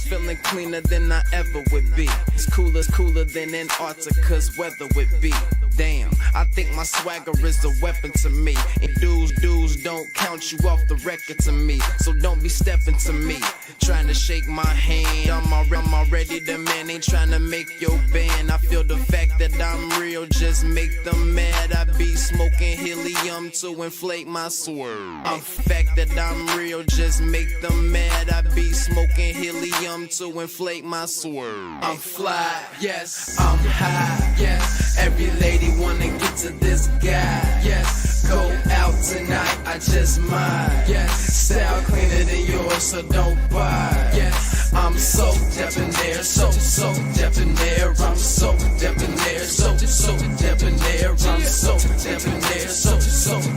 feeling cleaner than I ever would be. It's cooler than Antarctica's weather would be. Damn, I think my swagger is a weapon to me. And dudes don't count you off the record to me. So don't be stepping to me, trying to shake my hand. I'm already the man, ain't trying to make your band. I feel the fact that I'm real, just make them mad. I be smoking helium to inflate my swerve. I'm fact that I'm real, just make them mad. I be smoking helium to inflate my swerve. I'm fly, yes, I'm high, yes. Every lady wanna get to this guy, yes. Go out tonight, I just might, yes. Style cleaner than yours, so don't buy, yes. I'm so debonair, so debonair. I'm so debonair, so debonair. I'm so debonair, so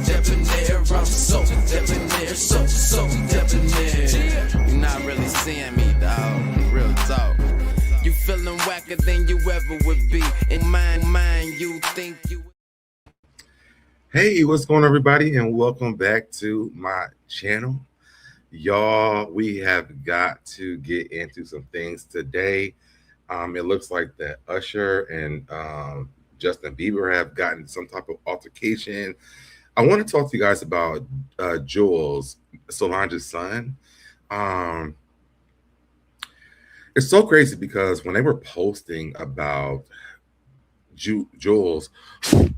debonair. I'm so debonair, so debonair. You're not really seeing me, dog. Real talk. You feeling whacker than you ever would be. In mind, you think you. Hey, what's going on, everybody, and welcome back to my channel. Y'all, we have got to get into some things today. It looks like that Usher and Justin Bieber have gotten some type of altercation. I want to talk to you guys about Julez, Solange's son. It's so crazy because when they were posting about Julez,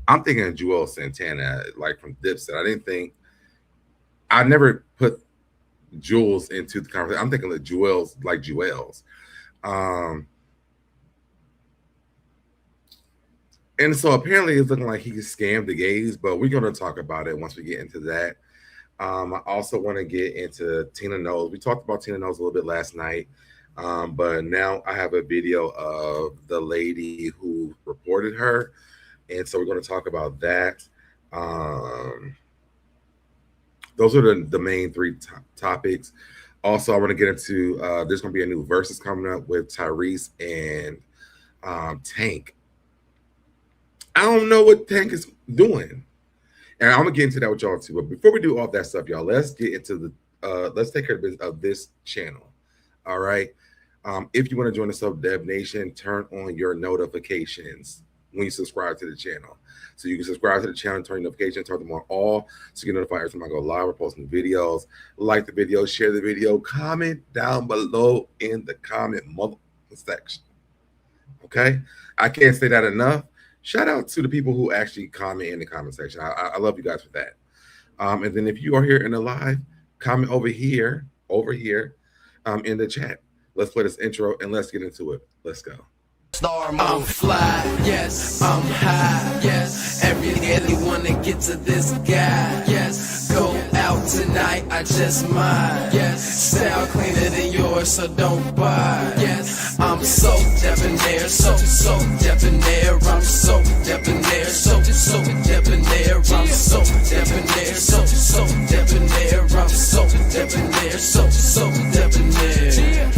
I'm thinking Joel Santana, like from Dipset. I never put Julez into the conversation. I'm thinking of Joel's, like Joel's. And so apparently it's looking like he scammed the gays, but we're going to talk about it once we get into that. I also want to get into Tina Knowles. We talked about Tina Knowles a little bit last night, but now I have a video of the lady who reported her. And so we're going to talk about that. Those are the main three topics. Also, I want to get into, there's going to be a new Verzuz coming up with Tyrese and Tank. I don't know what Tank is doing. And I'm going to get into that with y'all too. But before we do all that stuff, y'all, let's get into let's take care of this channel. All right. If you want to join the SoDeb Nation, turn on your notifications when you subscribe to the channel. So you can subscribe to the channel, turn your notifications, turn them on all, so you get notified every time I go live or post new videos. Like the video, share the video, comment down below in the comment section. Okay? I can't say that enough. Shout out to the people who actually comment in the comment section. I love you guys for that. And then if you are here in the live, comment over here in the chat. Let's play this intro and let's get into it. Let's go. I'm fly, yes, I'm high, yes. Every wanna get to this guy, yes. Go out tonight, I just might, yes. Style cleaner than yours, so don't buy, yes. I'm so debonair, so debonair. I'm so debonair, so debonair. I'm so debonair, so debonair. I'm so debonair, so debonair.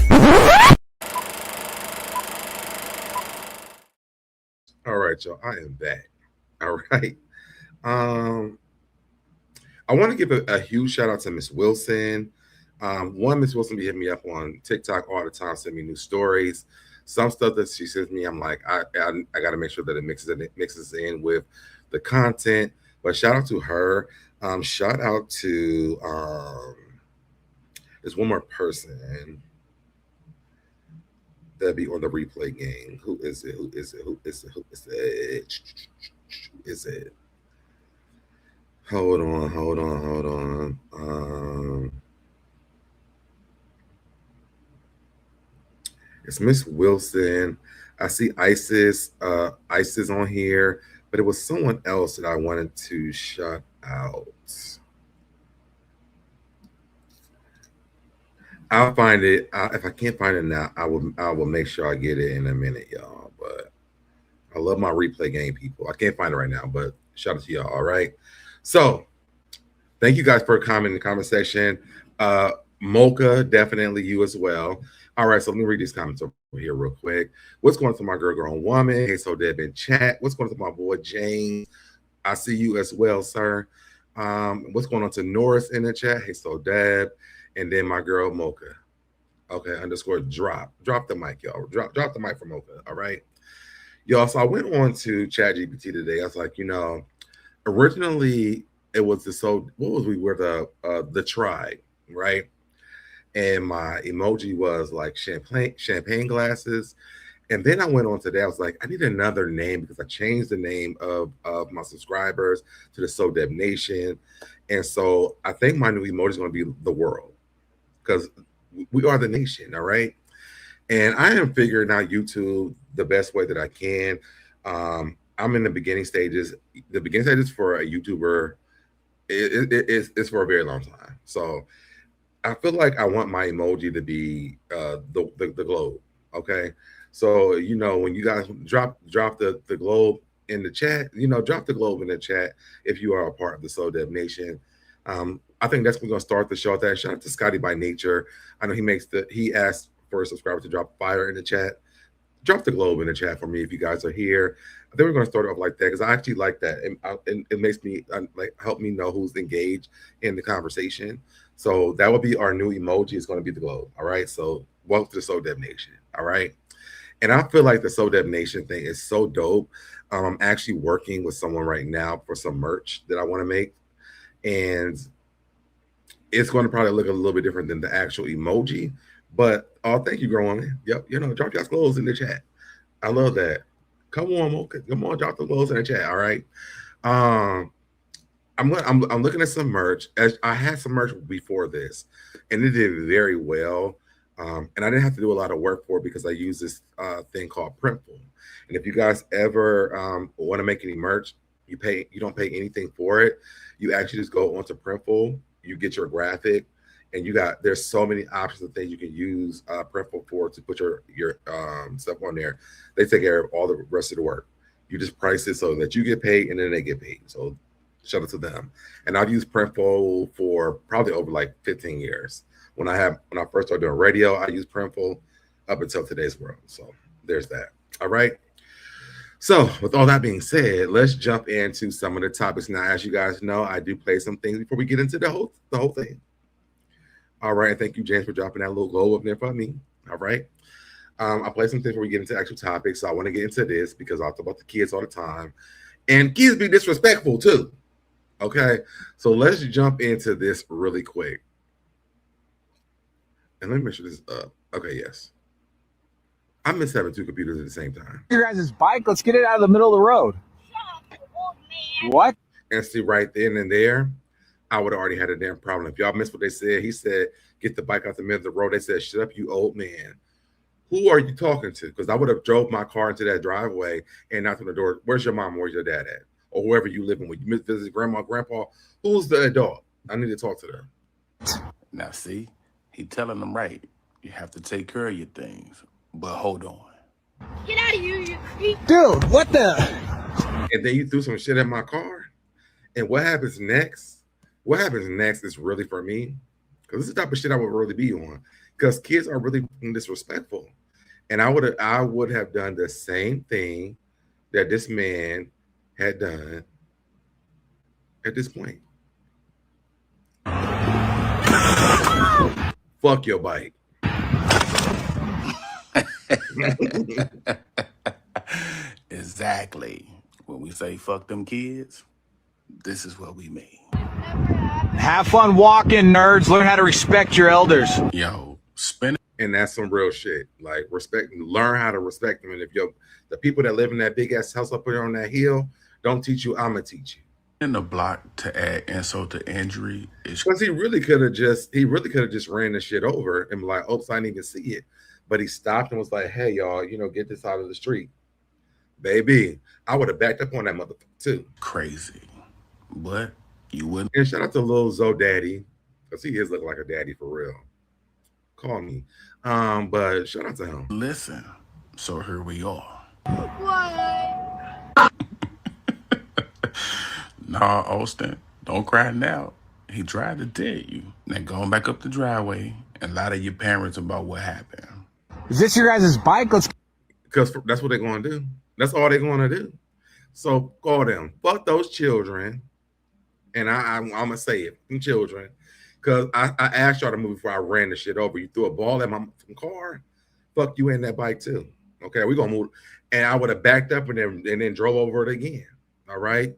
All right, y'all, I am back. All right. I want to give a huge shout out to Miss Wilson. Miss Wilson be hitting me up on TikTok all the time, send me new stories. Some stuff that she sends me, I'm like, I got to make sure that it mixes in with the content. But shout out to her. Shout out to there's one more person that be on the replay game. Who is it? Who is it? Hold on. It's Miss Wilson. I see Isis on here, but it was someone else that I wanted to shout out. I'll find it. If I can't find it now, I will make sure I get it in a minute, y'all. But I love my replay game people. I can't find it right now, but shout out to y'all. All right. So thank you guys for a comment in the comment section. Mocha, definitely you as well. All right, so let me read these comments over here real quick. What's going on to my girl grown woman? Hey, SoDeb in chat. What's going on to my boy James? I see you as well, sir. What's going on to Norris in the chat? Hey, SoDeb. And then my girl Mocha. Okay, underscore drop. Drop the mic, y'all. Drop the mic from Mocha. All right. Y'all, so I went on to ChatGPT today. I was like, originally it was what was we were the tribe, right? And my emoji was like champagne glasses. And then I went on today. I was like, I need another name because I changed the name of my subscribers to the SoDeb Nation. And so I think my new emoji is going to be the world because we are the nation. All right. And I am figuring out YouTube the best way that I can. I'm in the beginning stages. The beginning stages for a YouTuber it's for a very long time. So I feel like I want my emoji to be the globe. Okay. So when you guys drop the globe in the chat, drop the globe in the chat if you are a part of the SoDeb Nation. I think that's we're gonna start the show with that. Shout out to Scotty by Nature. I know he asked for a subscriber to drop fire in the chat. Drop the globe in the chat for me if you guys are here. I think we're going to start off like that because I actually like that, and it makes me help me know who's engaged in the conversation. So that will be our new emoji. It's going to be the globe. All right. So welcome to the SoDeb Nation. All right. And I feel like the SoDeb Nation thing is so dope. I'm actually working with someone right now for some merch that I want to make, and it's going to probably look a little bit different than the actual emoji. But thank you, growing. Yep, drop your clothes in the chat. I love that. Come on, Mocha. Come on, drop the clothes in the chat. All right. I'm looking at some merch. As I had some merch before this, and it did very well. And I didn't have to do a lot of work for it because I use this thing called Printful. And if you guys ever want to make any merch, you don't pay anything for it. You actually just go onto Printful. You get your graphic. And there's so many options of things you can use Printful for to put your stuff on there. They take care of all the rest of the work. You just price it so that you get paid and then they get paid. So shout out to them. And I've used Printful for probably over like 15 years. When I first started doing radio, I used Printful up until today's world. So there's that. All right. So with all that being said, let's jump into some of the topics. Now, as you guys know, I do play some things before we get into the whole thing. All right. Thank you, James, for dropping that little globe up there for me. All right. I play some things before we get into actual topics. So I want to get into this because I talk about the kids all the time. And kids be disrespectful too. Okay. So let's jump into this really quick. And let me make sure this is up. Okay, yes. I miss having two computers at the same time. Your guys' bike, let's get it out of the middle of the road. What? And see, right then and there, I would have already had a damn problem. If y'all missed what they said, he said, get the bike out the middle of the road. They said, shut up, you old man. Who are you talking to? Because I would have drove my car into that driveway and knocked on the door. Where's your mom? Where's your dad at? Or whoever you living with. You visit grandma, grandpa. Who's the adult? I need to talk to them. Now, see, he telling them right. You have to take care of your things. But hold on. Get out of here, Dude, what the? And then you threw some shit at my car. And what happens next? What happens next is really for me. Because this is the type of shit I would really be on. Because kids are really disrespectful. And I would have done the same thing that this man had done at this point. Fuck your bike. Exactly. When we say fuck them kids, this is what we mean. Have fun walking, nerds. Learn how to respect your elders. Yo, spin it. And that's some real shit. Like learn how to respect them. And if the people that live in that big ass house up there on that hill don't teach you, I'm gonna teach you. In the block to add insult to injury is because he really could have just ran the shit over and be like, oops, I didn't even see it. But he stopped and was like, hey, y'all, get this out of the street. Baby, I would have backed up on that motherfucker too. Crazy. But you wouldn't. And shout out to Lil Zo Daddy, because he is looking like a daddy for real. Call me. But shout out to him. Listen, so here we are. What? Nah, Austin, don't cry now. He tried to tell you. Now going back up the driveway and lie to your parents about what happened. Is this your guys' bike? Let's. Because that's what they're going to do. That's all they're going to do. So call them. Fuck those children. And I'm going to say it. Them children. Because I asked y'all to move before I ran the shit over. You threw a ball at my car, fuck you in that bike too. Okay, we're gonna move. And I would have backed up and then drove over it again. All right.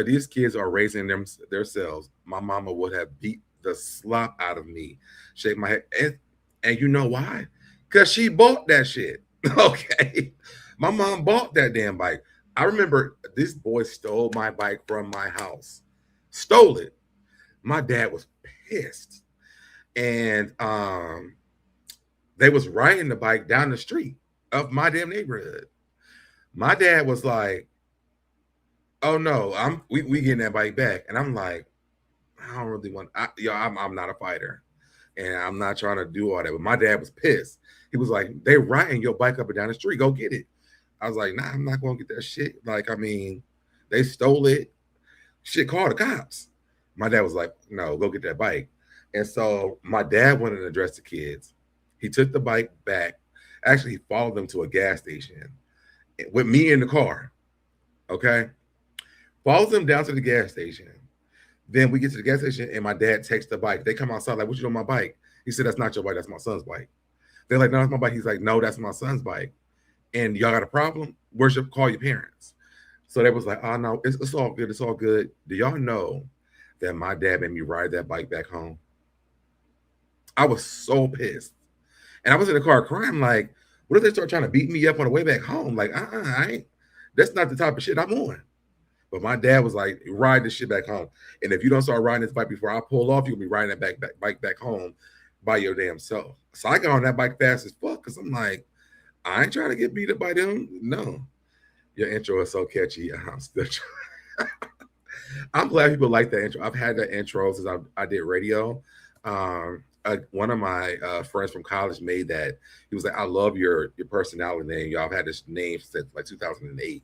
These kids are raising themselves. My mama would have beat the slop out of me, shake my head. And you know why? Because she bought that shit. Okay. My mom bought that damn bike. I remember this boy stole my bike from my house. Stole it. My dad was pissed. And they was riding the bike down the street of my damn neighborhood. My dad was like, oh no, we getting that bike back. And I'm like, I don't really want I'm not a fighter. And I'm not trying to do all that. But my dad was pissed. He was like, they riding your bike up and down the street. Go get it. I was like, nah, I'm not gonna get that shit. Like, I mean, they stole it. Shit, call the cops. My dad was like, no, go get that bike. And so my dad went and addressed the kids. He took the bike back. Actually, he followed them to a gas station with me in the car. Okay. Follows them down to the gas station. Then we get to the gas station and my dad takes the bike. They come outside like, what you doing on my bike? He said, that's not your bike. That's my son's bike. They're like, no, that's my bike. He's like, no, that's my son's bike. And y'all got a problem? Call your parents. So they was like, oh no, it's all good. It's all good. Do y'all know that my dad made me ride that bike back home? I was so pissed. And I was in the car crying like, what if they start trying to beat me up on the way back home? Like, that's not the type of shit I'm on. But my dad was like, ride this shit back home. And if you don't start riding this bike before I pull off, you'll be riding that bike back home by your damn self. So I got on that bike fast as fuck because I'm like, I ain't trying to get beat up by them. No. Your intro is so catchy. I'm still trying. I'm glad people like that intro. I've had that intro since I did radio. One of my friends from college made that. He was like, I love your personality name. Y'all have had this name since like 2008.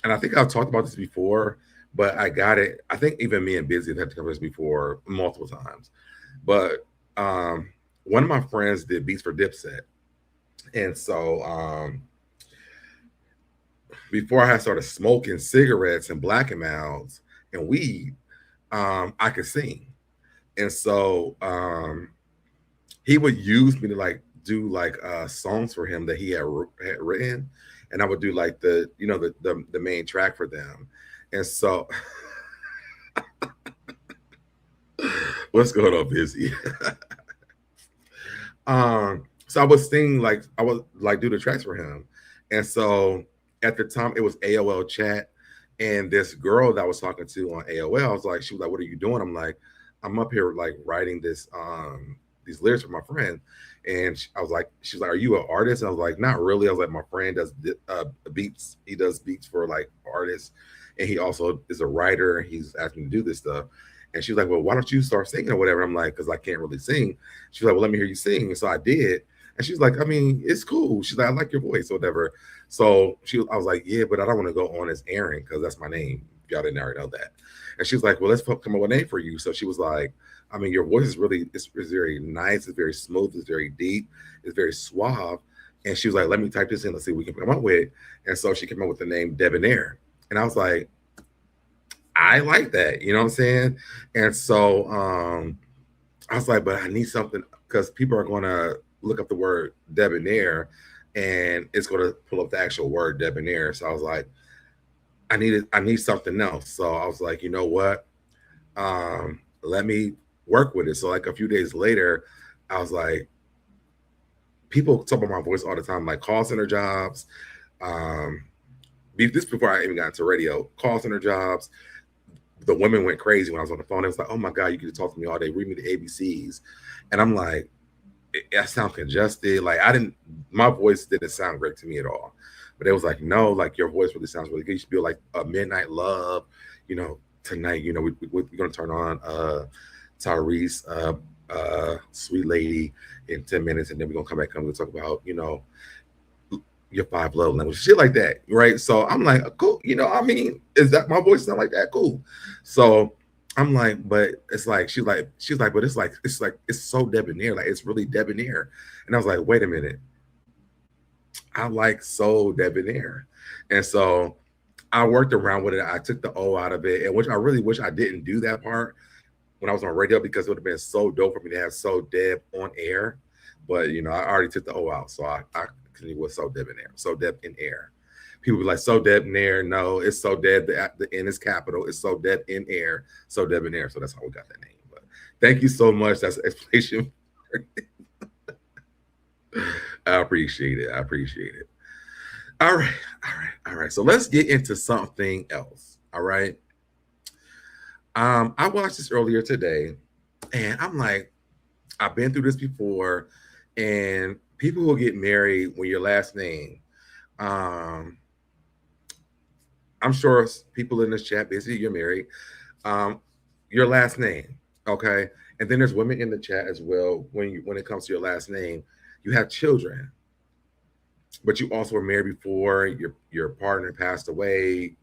And I think I've talked about this before, but I got it. I think even me and Busy have had to cover this before multiple times. But one of my friends did beats for Dipset. And so before I had started smoking cigarettes and Black and Mouths and weed, I could sing. And so he would use me to like do like songs for him that he had written. And I would do like the main track for them. And so what's going on, Busy? So I was sing like I would like do the tracks for him. And so at the time it was AOL chat. And this girl that I was talking to on AOL, I was like, she was like, what are you doing? I'm like, I'm up here like writing this these lyrics for my friend. And I was like, she was like, are you an artist? And I was like, not really. I was like, my friend does beats. He does beats for like artists. And he also is a writer. He's asked me to do this stuff. And she was like, well, why don't you start singing or whatever? I'm like, because I can't really sing. She's like, well, let me hear you sing. And so I did. And she's like, I mean, it's cool. She's like, I like your voice or whatever. So I was like, yeah, but I don't want to go on as Aaron because that's my name. Y'all didn't already know that. And she was like, well, let's come up with a name for you. So she was like, I mean, your voice is really, it's very nice. It's very smooth. It's very deep. It's very suave. And she was like, let me type this in. Let's see what we can come up with. And so she came up with the name Debonair. And I was like, I like that. You know what I'm saying? And so I was like, but I need something because people are going to look up the word debonair and it's going to pull up the actual word debonair. So I was like, I need something else. So I was like, you know what? Let me work with it. So like a few days later, I was like, people talk about my voice all the time, like call center jobs. This before I even got into radio, call center jobs. The women went crazy when I was on the phone. It was like, oh my God, you could talk to me all day, read me the ABCs. And I'm like, I sound congested. Like my voice didn't sound great to me at all. But it was like, no, like your voice really sounds really good. You should be like a midnight love, tonight, we're going to turn on Tyrese, Sweet Lady in 10 minutes. And then we're going to come back and we'll talk about, your 5 love language, shit like that. Right. So I'm like, cool. Is that my voice sound like that? Cool. So I'm like, but it's like, she's like, but it's so debonair. Like, it's really debonair. And I was like, wait a minute. I like so debonair. And so I worked around with it. I took the O out of it, and which I really wish I didn't do that part. when I was on radio, because it would have been so dope for me to have SoDeb on air. But I already took the O out, so I continue with SoDebNair. SoDeb in air. People be like SoDebNair. No, it's SoDeb. The N is capital. It's SoDeb in air. SoDebNair. So that's how we got that name. But thank you so much. That's an explanation. I appreciate it. All right. So let's get into something else. All right. I watched this earlier today, and I'm like, I've been through this before, and people who get married when your last name, I'm sure people in this chat, basically you're married, your last name, okay? And then there's women in the chat as well. When it comes to your last name, you have children, but you also were married before your partner passed away,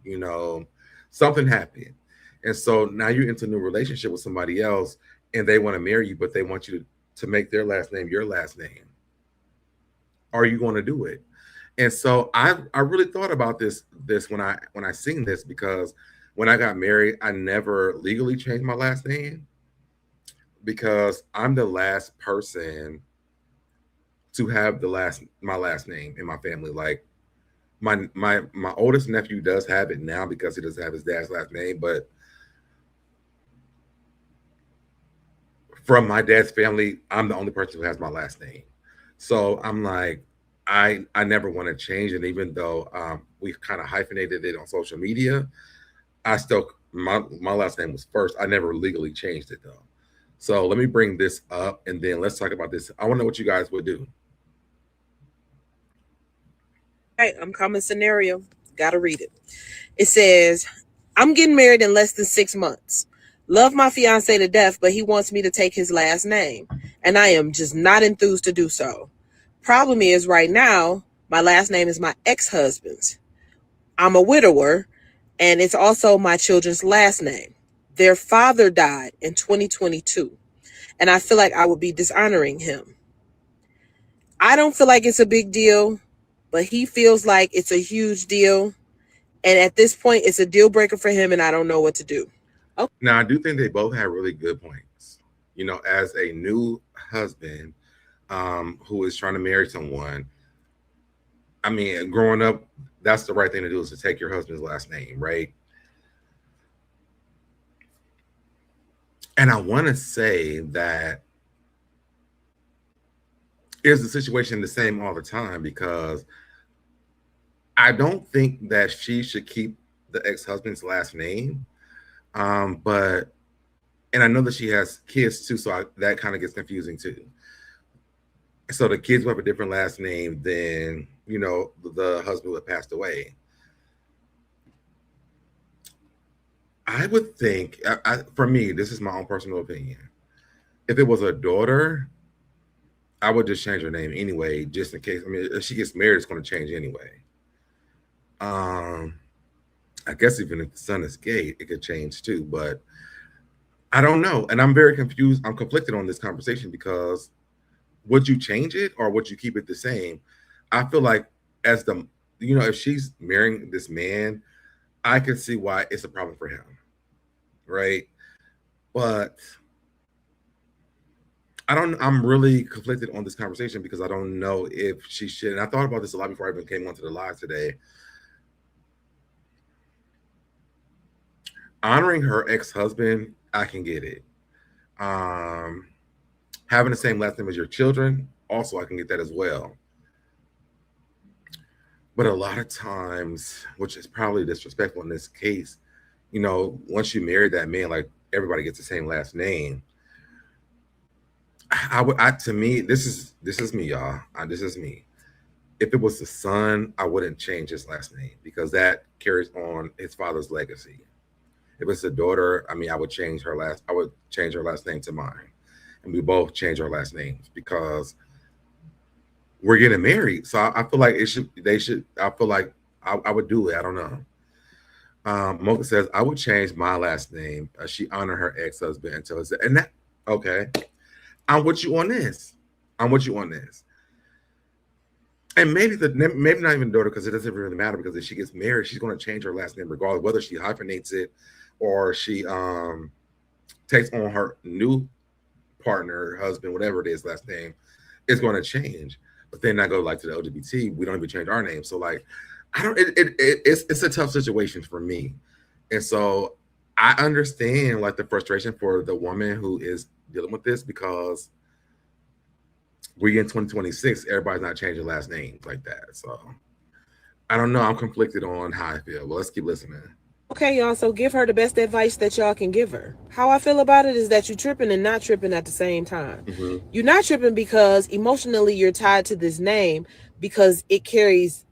something happened. And so now you're into a new relationship with somebody else, and they want to marry you, but they want you to make their last name your last name. Are you going to do it? And so I really thought about this when I seen this, because when I got married, I never legally changed my last name, because I'm the last person to have my last name in my family. Like my oldest nephew does have it now because he doesn't have his dad's last name, but from my dad's family, I'm the only person who has my last name. So I'm like, I never want to change it, even though we kind of hyphenated it on social media. I still, my last name was first. I never legally changed it though. So let me bring this up, and then let's talk about this. I want to know what you guys would do. Hey, I'm coming scenario. Gotta read it. It says, I'm getting married in less than 6 months. Love my fiance to death, but he wants me to take his last name, and I am just not enthused to do so. Problem is, right now, my last name is my ex-husband's. I'm a widower, and it's also my children's last name. Their father died in 2022, and I feel like I would be dishonoring him. I don't feel like it's a big deal, but he feels like it's a huge deal, and at this point, it's a deal breaker for him, and I don't know what to do. Okay. Now, I do think they both have really good points. As a new husband who is trying to marry someone, I mean, growing up, that's the right thing to do, is to take your husband's last name, right? And I want to say that is the situation the same all the time, because I don't think that she should keep the ex-husband's last name. But I know that she has kids too, so that kind of gets confusing too. So the kids will have a different last name than, the husband that passed away. I would think, for me, this is my own personal opinion. If it was a daughter, I would just change her name anyway, just in case. I mean, if she gets married, it's going to change anyway. I guess even if the son is gay, it could change too, but I don't know. And I'm very confused. I'm conflicted on this conversation, because would you change it or would you keep it the same? I feel like if she's marrying this man, I can see why it's a problem for him, right? But I'm really conflicted on this conversation, because I don't know if she should. And I thought about this a lot before I even came onto the live today. Honoring her ex-husband, I can get it. Having the same last name as your children, also I can get that as well. But a lot of times, which is probably disrespectful in this case, once you marry that man, like, everybody gets the same last name. To me, this is me, y'all. This is me. If it was the son, I wouldn't change his last name, because that carries on his father's legacy. If it's a daughter, I mean, I would change her last name to mine, and we both change our last names, because we're getting married. So I feel like I feel like I would do it. I don't know. Mocha says, I would change my last name. She honored her ex-husband until it's, and that, okay. I'm with you on this. And maybe not even daughter, because it doesn't really matter, because if she gets married, she's going to change her last name regardless, whether she hyphenates it or she takes on her new partner, husband, whatever it is, last name, is going to change. But then I go like to the LGBT, we don't even change our name. So like, I don't. It's a tough situation for me, and so I understand like the frustration for the woman who is dealing with this because we're in 2026. Everybody's not changing last names like that. So I don't know. I'm conflicted on how I feel. Well, let's keep listening. Okay, y'all, so give her the best advice that y'all can give her. How I feel about it is that you're tripping and not tripping at the same time. Mm-hmm. You're not tripping because emotionally you're tied to this name because it carries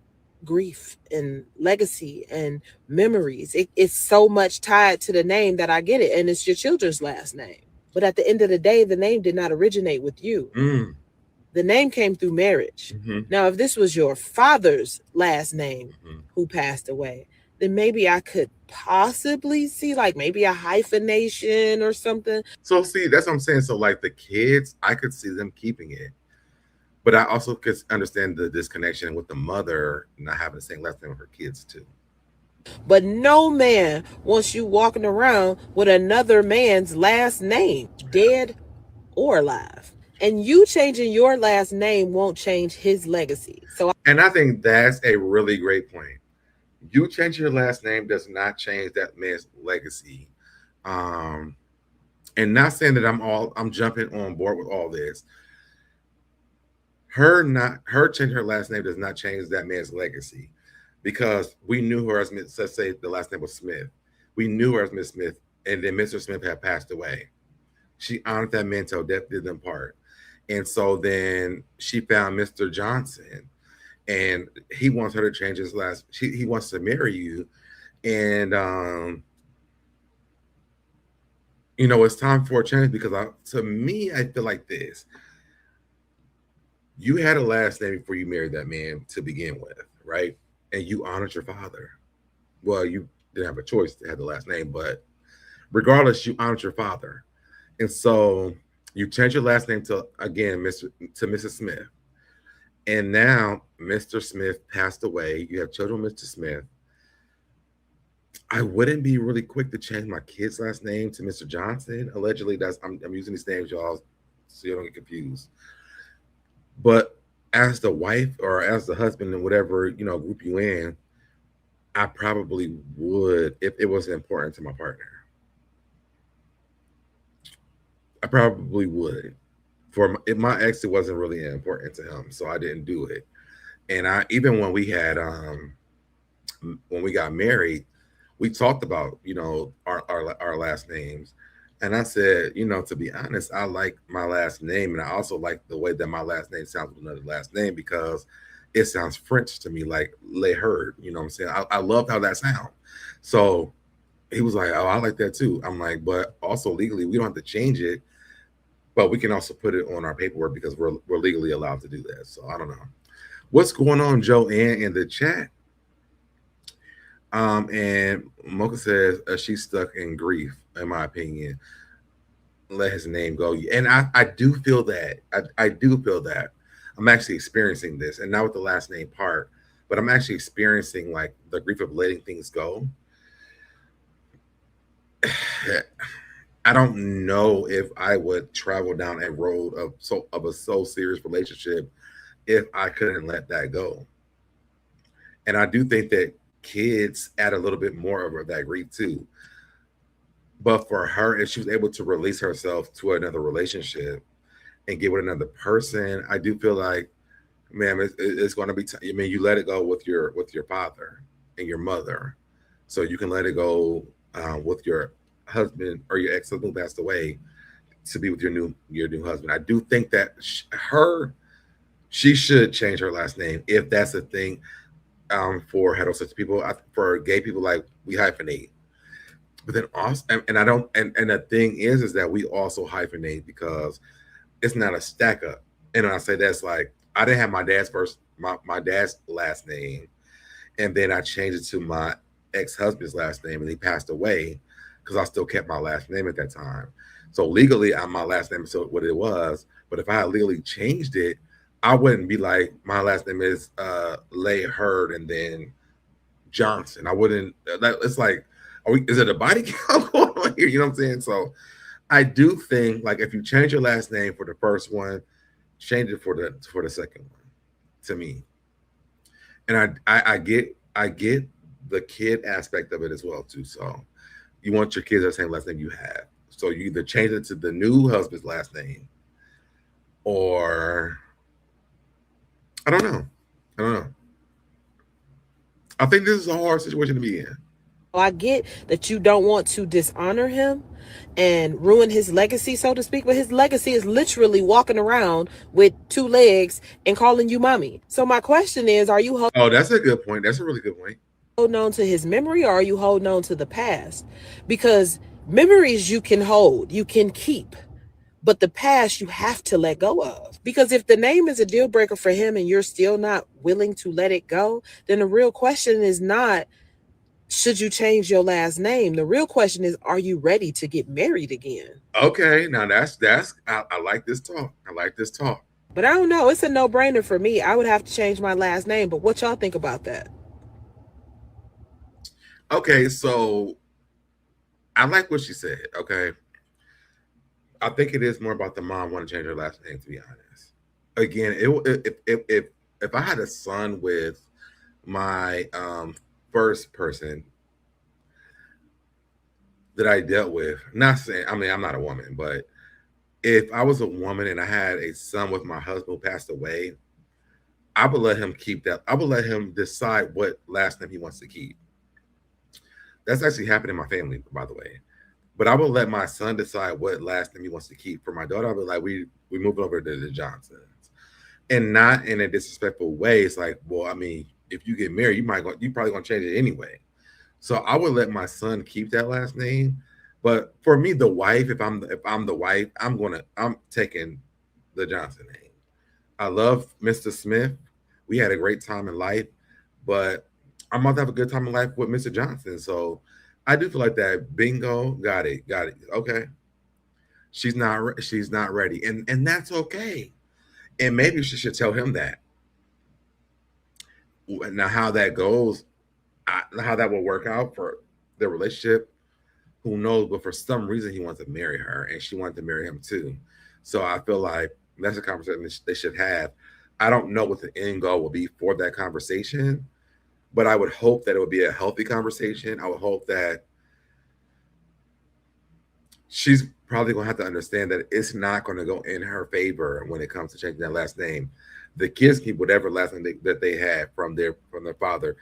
grief and legacy and memories. It's so much tied to the name that I get it, and it's your children's last name. But at the end of the day, the name did not originate with you. The name came through marriage. Now, if this was your father's last name who passed away, then maybe I could possibly see like maybe a hyphenation or something. So see, that's what I'm saying. So like the kids, I could see them keeping it. But I also could understand the disconnection with the mother not having the same last name with her kids too. But no man wants you walking around with another man's last name, dead or alive. And you changing your last name won't change his legacy. And I think that's a really great point. You change your last name does not change that man's legacy. And not saying that I'm jumping on board with all this. Her changing her last name does not change that man's legacy, because we knew her as Miss, let's say the last name was Smith. We knew her as Miss Smith, and then Mr. Smith had passed away. She honored that man till death did them part. And so then she found Mr. Johnson, and he wants her to change his last. He wants to marry you, and it's time for a change, because to me, I feel like this. You had a last name before you married that man to begin with, right? And you honored your father. Well, you didn't have a choice to have the last name, but regardless, you honored your father. And so you changed your last name to Mrs. Smith. And now Mr. Smith passed away. You have children with Mr. Smith. I wouldn't be really quick to change my kid's last name to Mr. Johnson. Allegedly, I'm using these names, y'all, so you don't get confused. But as the wife or as the husband and whatever, group you in, I probably would, if it was important to my partner. I probably would. For my ex, it wasn't really important to him, so I didn't do it. And even when we had when we got married, we talked about our last names, and I said, to be honest, I like my last name, and I also like the way that my last name sounds with another last name, because it sounds French to me, like Le Herd. You know what I'm saying? I love how that sounds. So he was like, "Oh, I like that too." I'm like, but also legally, we don't have to change it. But we can also put it on our paperwork because we're legally allowed to do that. So I don't know. What's going on, Joanne, in the chat? And Mocha says she's stuck in grief, in my opinion. Let his name go. And I do feel that. I do feel that. I'm actually experiencing this, and not with the last name part, but I'm actually experiencing like the grief of letting things go. I don't know if I would travel down a road of a serious relationship if I couldn't let that go. And I do think that kids add a little bit more of that grief too. But for her, if she was able to release herself to another relationship and get with another person, I do feel like, man, it's going to be. You let it go with your father and your mother, so you can let it go with your husband or your ex-husband who passed away to be with your new husband. I do think that she should change her last name if that's a thing. For heterosexual people, for gay people, like we hyphenate. But then also, and I don't, and the thing is that we also hyphenate because it's not a stack up. And I say that's like, I didn't have my dad's my dad's last name, and then I changed it to my ex-husband's last name, and he passed away because I still kept my last name at that time. So legally, my last name is still what it was. But if I had legally changed it, I wouldn't be like, my last name is Lay Herd and then Johnson. I wouldn't. It's like, is it a body count going on here? You know what I'm saying? So I do think like if you change your last name for the first one, change it for the second one. To me, and I get the kid aspect of it as well too. So you want your kids the same last name you have. So you either change it to the new husband's last name, or I don't know. I don't know. I think this is a hard situation to be in. I get that you don't want to dishonor him and ruin his legacy, so to speak, but his legacy is literally walking around with two legs and calling you mommy. So my question is, are you Oh, that's a good point. That's a really good point. holding on to his memory, or are you holding on to the past? Because memories you can hold, you can keep, but the past you have to let go of. Because if the name is a deal breaker for him and you're still not willing to let it go, then the real question is not, should you change your last name? The real question is, are you ready to get married again? Okay, now I like this talk. I like this talk. But I don't know. It's a no-brainer for me. I would have to change my last name. But what y'all think about that? Okay, so I like what she said. Okay, I think it is more about the mom wanting to change her last name. To be honest, again, if I had a son with my first person that I dealt with, not saying, I mean, I'm not a woman, but if I was a woman and I had a son with my husband who passed away, I would let him keep that. I would let him decide what last name he wants to keep. That's actually happened in my family, by the way. But I would let my son decide what last name he wants to keep. For my daughter, I'll be like, we move over to the Johnsons, and not in a disrespectful way. It's like, well, I mean, if you get married, you probably gonna change it anyway. So I would let my son keep that last name. But for me, the wife, if I'm the wife, I'm taking the Johnson name. I love Mr. Smith. We had a great time in life, but I'm about to have a good time in life with Mr. Johnson. So I do feel like that. Bingo, got it. Okay, she's not ready, and that's okay. And maybe she should tell him that. Now, how that goes, how that will work out for their relationship, who knows? But for some reason, he wants to marry her, and she wanted to marry him too. So I feel like that's a conversation they should have. I don't know what the end goal will be for that conversation, but I would hope that it would be a healthy conversation. I would hope that she's probably going to have to understand that it's not going to go in her favor when it comes to changing that last name. The kids keep whatever last name that they had from their father,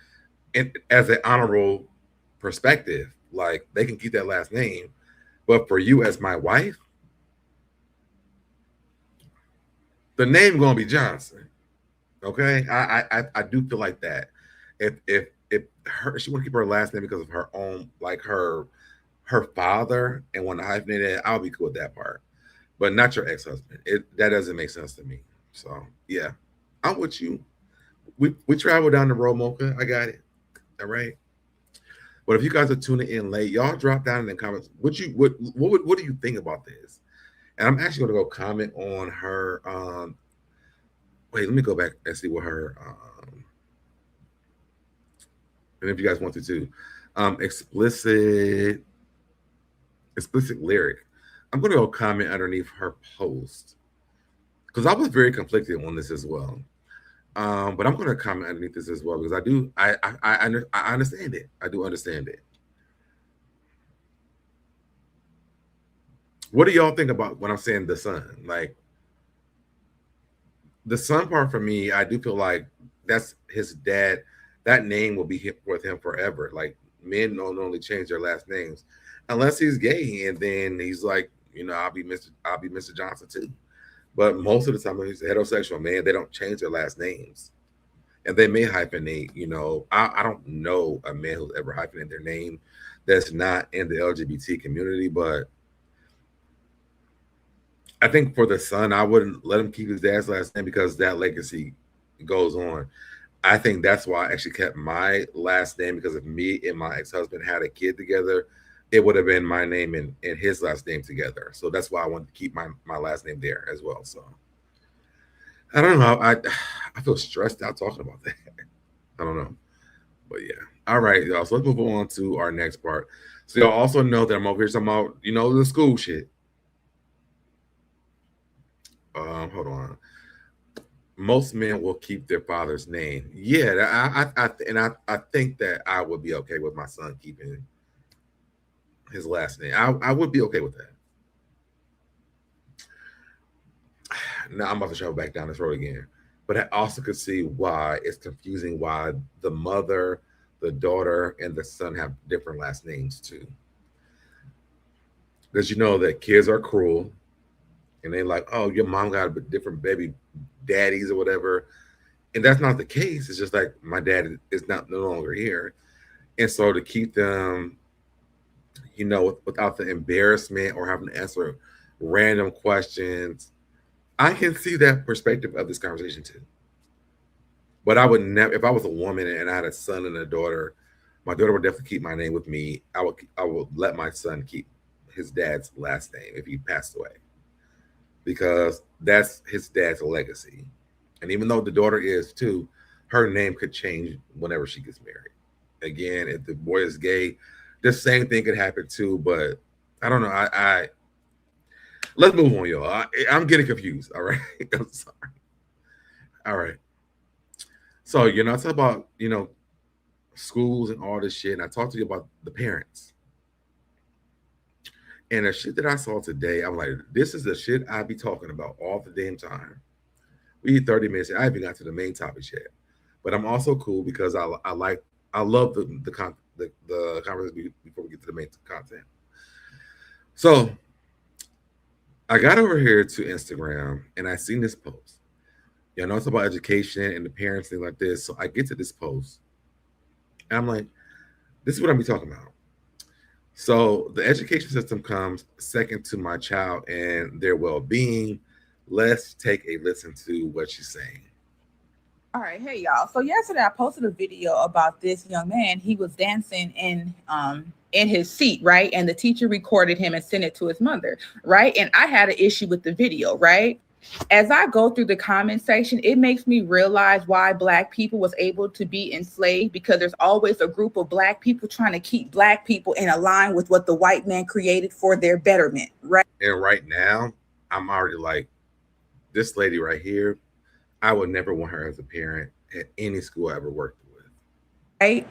and as an honorable perspective, like they can keep that last name. But for you as my wife, the name gonna be Johnson. Okay, I do feel like that. If she want to keep her last name because of her own, like her father, and want to hyphenate it, I'll be cool with that part. But not your ex-husband. That doesn't make sense to me. So yeah, I'm with you. We travel down the road, Mocha. I got it. All right. But if you guys are tuning in late, y'all drop down in the comments. What do you think about this? And I'm actually gonna go comment on her. Wait, let me go back and see what her. And if you guys want to too, explicit lyric. I'm gonna go comment underneath her post because I was very conflicted on this as well. But I'm gonna comment underneath this as well because I understand it. I do understand it. What do y'all think about when I'm saying the son? Like the son part for me, I do feel like that's his dad. That name will be with him forever. Like men don't normally change their last names unless he's gay, and then he's like, I'll be Mr. Johnson too. But most of the time, when he's a heterosexual man, they don't change their last names, and they may hyphenate. I don't know a man who's ever hyphenated their name that's not in the LGBT community, but I think for the son, I wouldn't let him keep his dad's last name because that legacy goes on. I think that's why I actually kept my last name, because if me and my ex-husband had a kid together, it would have been my name and his last name together. So that's why I wanted to keep my last name there as well. So I don't know. I feel stressed out talking about that. I don't know. But yeah. All right, y'all. So let's move on to our next part. So y'all also know that I'm over here talking about, the school shit. Hold on. Most men will keep their father's name. Yeah, I think that I would be okay with my son keeping his last name. I would be okay with that. Now I'm about to travel back down this road again, but I also could see why it's confusing. Why the mother, the daughter, and the son have different last names too. Because you know that kids are cruel, and they like, oh, your mom got a different baby daddies or whatever, and that's not the case. It's just like my dad is not no longer here, and so to keep them, without the embarrassment or having to answer random questions, I can see that perspective of this conversation too. But I would never, if I was a woman and I had a son and a daughter, my daughter would definitely keep my name with me. I would let my son keep his dad's last name if he passed away, because that's his dad's legacy. And even though the daughter is too, her name could change whenever she gets married. Again, if the boy is gay, the same thing could happen too. But I don't know. I let's move on, y'all. I'm getting confused. All right. I'm sorry. All right. So, I talk about, schools and all this shit. And I talked to you about the parents. And the shit that I saw today, I'm like, this is the shit I be talking about all the damn time. We hit 30 minutes. I haven't got to the main topic yet. But I'm also cool because I love the conversation before we get to the main content. So I got over here to Instagram and I seen this post. It's about education and the parents, things like this. So I get to this post and I'm like, this is what I'm be talking about. So the education system comes second to my child and their well-being. Let's take a listen to what she's saying. All right, hey y'all. So yesterday I posted a video about this young man. He was dancing in his seat, right? And the teacher recorded him and sent it to his mother, right? And I had an issue with the video, right? As I go through the comment section, it makes me realize why Black people was able to be enslaved, because there's always a group of Black people trying to keep Black people in a line with what the white man created for their betterment, right? And right now, I'm already like, this lady right here, I would never want her as a parent at any school I ever worked with. Right.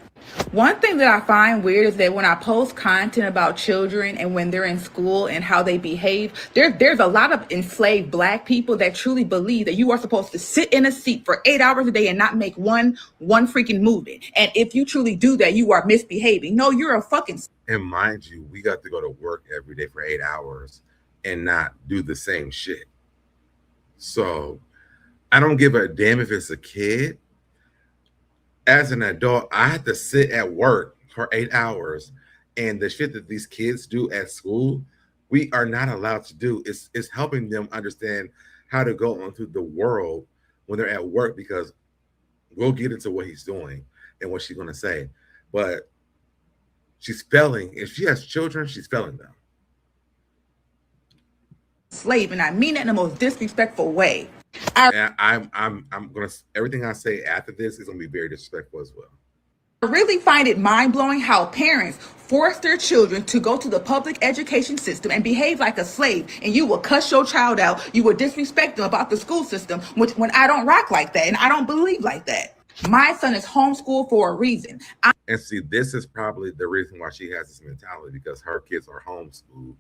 One thing that I find weird is that when I post content about children and when they're in school and how they behave, there's a lot of enslaved Black people that truly believe that you are supposed to sit in a seat for 8 hours a day and not make one freaking movement. And if you truly do that, you are misbehaving. No, you're a fucking. And mind you, we got to go to work every day for 8 hours and not do the same shit. So I don't give a damn if it's a kid. As an adult, I had to sit at work for 8 hours, and the shit that these kids do at school, we are not allowed to do. It's helping them understand how to go on through the world when they're at work, because we'll get into what he's doing and what she's going to say. But she's failing. If she has children, she's failing them. Slave, and I mean it in the most disrespectful way. And I'm gonna, everything I say after this is gonna be very disrespectful as well. I really find it mind-blowing how parents force their children to go to the public education system and behave like a slave, and you will cuss your child out, you will disrespect them about the school system, which, when I don't rock like that and I don't believe like that. My son is homeschooled for a reason. And see, this is probably the reason why she has this mentality, because her kids are homeschooled,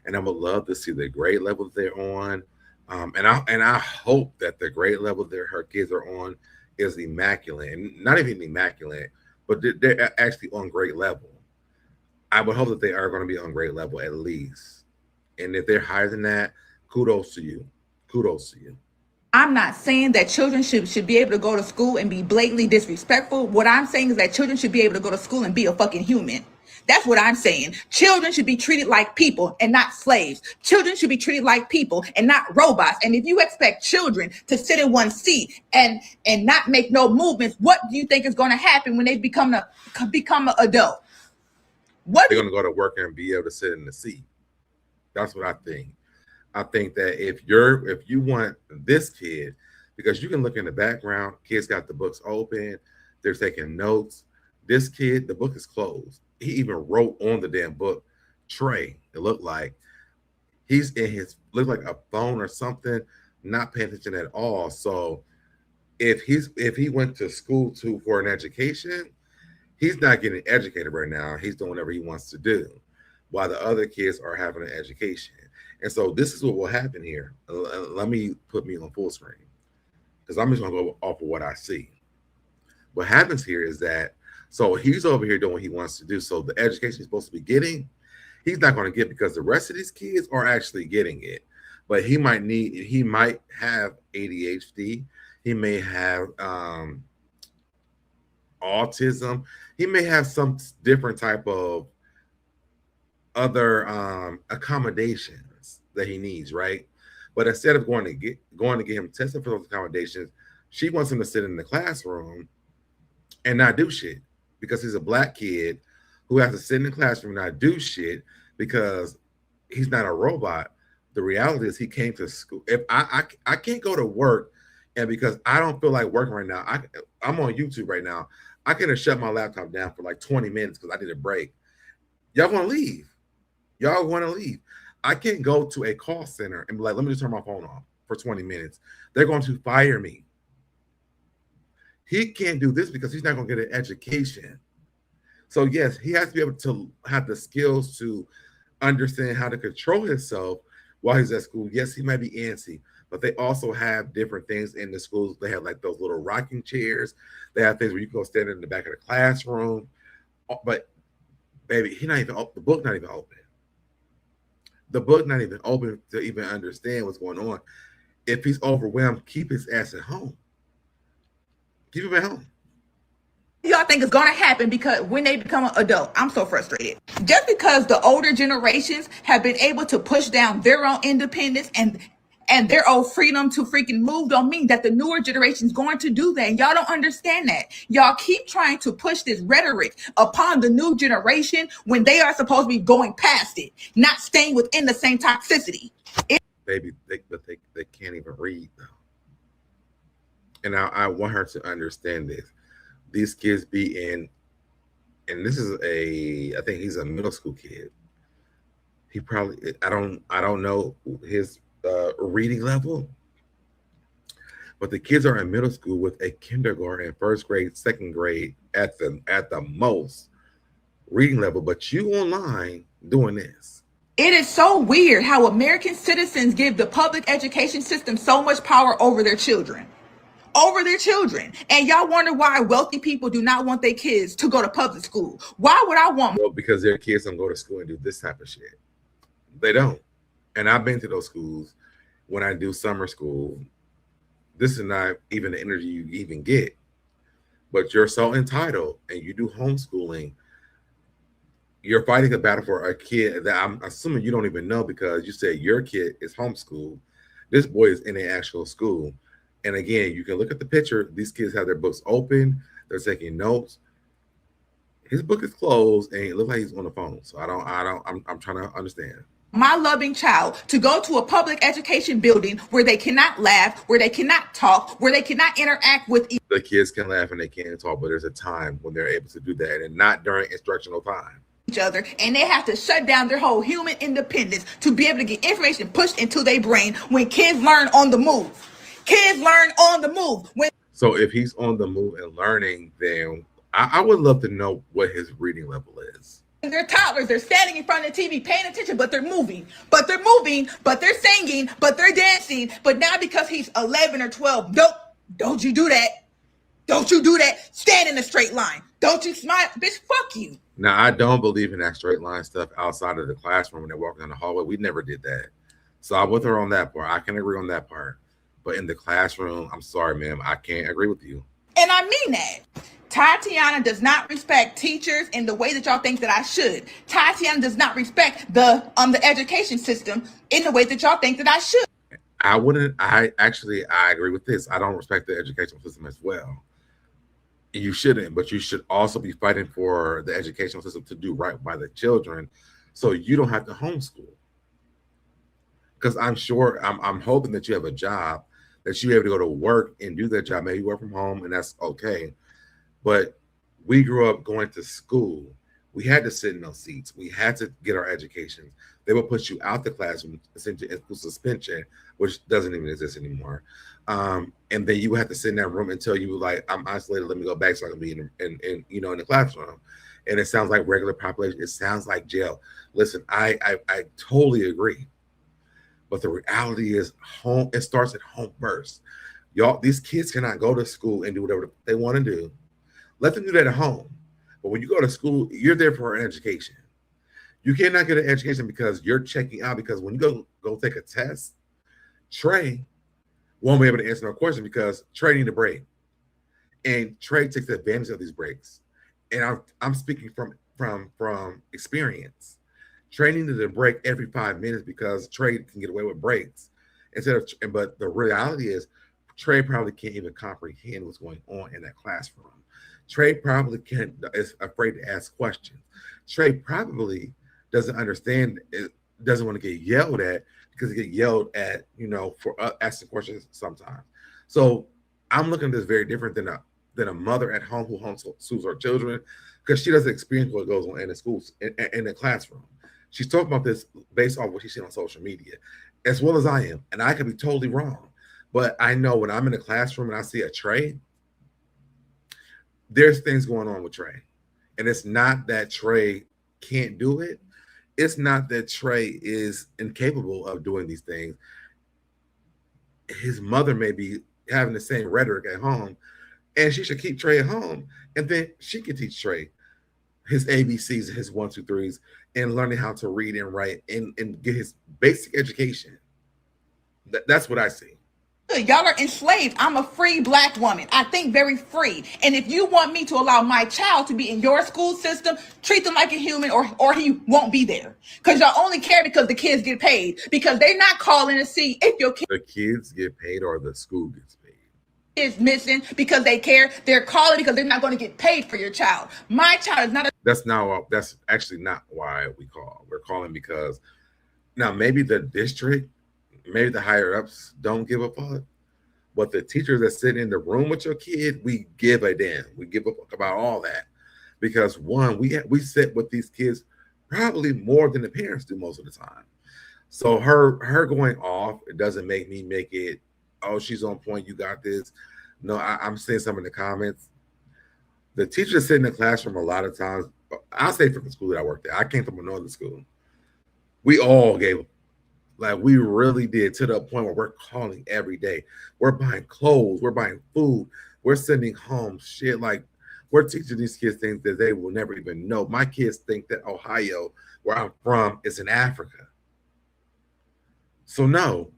and I would love to see the grade level they're on. And I hope that the grade level that her kids are on is immaculate, and not even immaculate, but they're actually on grade level. I would hope that they are going to be on grade level at least. And if they're higher than that, kudos to you. Kudos to you. I'm not saying that children should be able to go to school and be blatantly disrespectful. What I'm saying is that children should be able to go to school and be a fucking human. That's what I'm saying. Children should be treated like people and not slaves. Children should be treated like people and not robots. And if you expect children to sit in one seat and not make no movements, what do you think is going to happen when they become an adult? They're going to go to work and be able to sit in the seat. That's what I think. I think that if you want this kid, because you can look in the background, kids got the books open, they're taking notes. This kid, the book is closed. He even wrote on the damn book tray. It looked like he's in his, looked like a phone or something not paying attention at all. So if he went to school for an education, he's not getting educated right now. He's doing whatever he wants to do, while the other kids are having an education. And so this is what will happen here. Let me put me on full screen because I'm just going to go off of what I see. What happens here is that, so he's over here doing what he wants to do. So the education he's supposed to be getting, he's not going to get because the rest of these kids are actually getting it. But he might have ADHD. He may have autism. He may have some different type of other accommodations that he needs, right? But instead of going to get him tested for those accommodations, she wants him to sit in the classroom and not do shit because he's a black kid who has to sit in the classroom and not do shit because he's not a robot. The reality is he came to school. If I can't go to work, and because I don't feel like working right now, I'm on YouTube right now. I can shut my laptop down for like 20 minutes because I need a break. Y'all want to leave. Y'all want to leave. I can't go to a call center and be like, let me just turn my phone off for 20 minutes. They're going to fire me. He can't do this because he's not going to get an education. So yes, he has to be able to have the skills to understand how to control himself while he's at school. Yes, he might be antsy, but they also have different things in the schools. They have like those little rocking chairs. They have things where you can go stand in the back of the classroom. But baby, the book not even open. The book not even open to even understand what's going on. If he's overwhelmed, keep his ass at home. Keep him at home. Y'all think it's gonna happen because when they become an adult, I'm so frustrated. Just because the older generations have been able to push down their own independence and their own freedom to freaking move don't mean that the newer generation is going to do that. And y'all don't understand that. Y'all keep trying to push this rhetoric upon the new generation when they are supposed to be going past it, not staying within the same toxicity. Baby, they can't even read though. And I want her to understand this. These kids be in, and this is I think he's a middle school kid. He probably, I don't know his reading level, but the kids are in middle school with a kindergarten, first grade, second grade at the most reading level, but you online doing this. It is so weird how American citizens give the public education system so much power over their children. And y'all wonder why wealthy people do not want their kids to go to public school. Why would I want? Well, because their kids don't go to school and do this type of shit. They don't. And I've been to those schools when I do summer school. This is not even the energy you even get. But you're so entitled and you do homeschooling. You're fighting a battle for a kid that I'm assuming you don't even know because you said your kid is homeschooled. This boy is in an actual school. And again, you can look at the picture. These kids have their books open. They're taking notes. His book is closed and it looks like he's on the phone. So I'm trying to understand. My loving child to go to a public education building where they cannot laugh, where they cannot talk, where they cannot interact with the kids can laugh and they can't talk, but there's a time when they're able to do that and not during instructional time. Each other, and they have to shut down their whole human independence to be able to get information pushed into their brain when kids learn on the move. So if he's on the move and learning, then I would love to know what his reading level is. They're toddlers. They're standing in front of the TV paying attention, but they're moving, but they're singing, but they're dancing. But now because he's 11 or 12, nope, don't you do that. Don't you do that. Stand in a straight line. Don't you smile. Bitch, fuck you. Now, I don't believe in that straight line stuff outside of the classroom when they're walking down the hallway. We never did that. So I'm with her on that part. I can agree on that part. But in the classroom, I'm sorry, ma'am, I can't agree with you. And I mean that. Tatiana does not respect teachers in the way that y'all think that I should. Tatiana does not respect the education system in the way that y'all think that I should. I agree with this. I don't respect the educational system as well. You shouldn't, but you should also be fighting for the educational system to do right by the children so you don't have to homeschool. Because I'm hoping that you have a job, that you're able to go to work and do that job. Maybe you work from home and that's okay. But we grew up going to school. We had to sit in those seats. We had to get our education. They would put you out the classroom, essentially in suspension, which doesn't even exist anymore. And then you would have to sit in that room until you were like, I'm isolated. Let me go back so I can be in the classroom. And it sounds like regular population. It sounds like jail. Listen, I totally agree. But the reality is, home. It starts at home first. Y'all, these kids cannot go to school and do whatever they want to do. Let them do that at home. But when you go to school, you're there for an education. You cannot get an education because you're checking out. Because when you go take a test, Trey won't be able to answer no question because Trey needs a break, and Trey takes advantage of these breaks. And I'm speaking from experience. Trey needed a break every 5 minutes because Trey can get away with breaks but the reality is, Trey probably can't even comprehend what's going on in that classroom. Trey probably is afraid to ask questions. Trey probably doesn't understand, doesn't want to get yelled at because he get yelled at, for asking questions sometimes. So I'm looking at this very different than a mother at home who homeschools her children because she doesn't experience what goes on in the schools, in the classroom. She's talking about this based on what she's seen on social media, as well as I am. And I could be totally wrong. But I know when I'm in the classroom and I see a Trey, there's things going on with Trey. And it's not that Trey can't do it. It's not that Trey is incapable of doing these things. His mother may be having the same rhetoric at home, and she should keep Trey at home. And then she can teach Trey his ABCs, his 1, 2, 3s, and learning how to read and write and get his basic education. That's what I see. Y'all are enslaved. I'm a free Black woman. I think very free. And if you want me to allow my child to be in your school system, treat them like a human or he won't be there. Because y'all only care because the kids get paid. Because they're not calling to see if your kid... The kids get paid or the school gets paid? Is missing because they care. They're calling because they're not going to get paid for your child. My child is not a... That's actually not why we call. We're calling because now maybe the district, maybe the higher ups don't give a fuck, but the teachers that sit in the room with your kid, we give a damn. We give a fuck about all that because one, we sit with these kids probably more than the parents do most of the time. So her going off, it doesn't make me make it, oh, she's on point, you got this. No, I'm seeing some in the comments. The teachers sit in the classroom a lot of times. I'll say from the school that I worked at. I came from a northern school. We all gave, like we really did, to the point where we're calling every day. We're buying clothes. We're buying food. We're sending home shit. Like we're teaching these kids things that they will never even know. My kids think that Ohio, where I'm from, is in Africa. So no,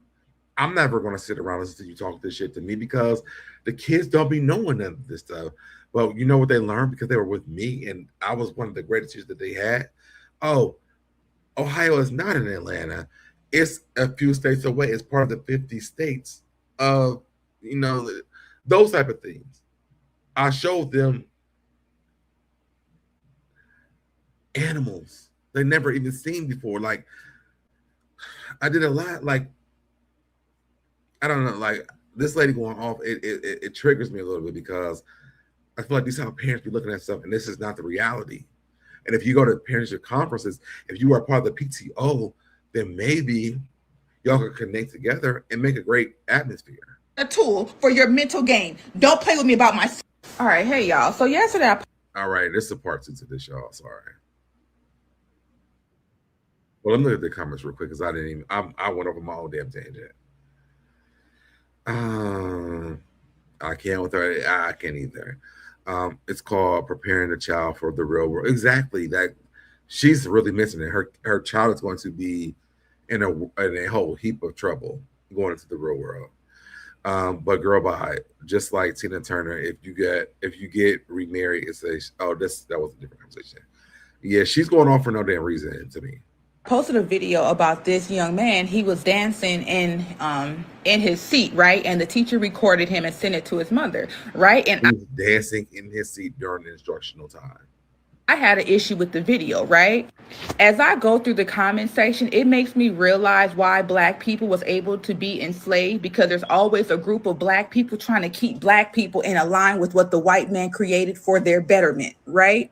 I'm never going to sit around and listen to you talk this shit to me because the kids don't be knowing none of this stuff. Well, you know what they learned because they were with me and I was one of the greatest teachers that they had. Oh, Ohio is not in Atlanta. It's a few states away. It's part of the 50 states of, those type of things. I showed them animals they never even seen before. Like, I did a lot. Like, I don't know. Like, this lady going off, it triggers me a little bit because I feel like these are how parents be looking at stuff, and this is not the reality. And if you go to parent-teacher conferences, if you are part of the PTO, then maybe y'all can connect together and make a great atmosphere. A tool for your mental game. Don't play with me about my... All right, hey, y'all. So yesterday All right, this is a part 2 to this, y'all. Sorry. Well, let me look at the comments real quick because I went over my own damn tangent. I can't with her. I can't either. It's called Preparing the Child for the Real World. Exactly. That she's really missing it. Her child is going to be in a whole heap of trouble going into the real world. But girl, bye. Just like Tina Turner, if you get remarried, it's that was a different conversation. Yeah, she's going on for no damn reason to me. Posted a video about this young man. He was dancing in his seat, right? And the teacher recorded him and sent it to his mother, right? And he was dancing in his seat during the instructional time. I had an issue with the video, right? As I go through the comment section, it makes me realize why Black people was able to be enslaved, because there's always a group of Black people trying to keep Black people in line with what the white man created for their betterment, right?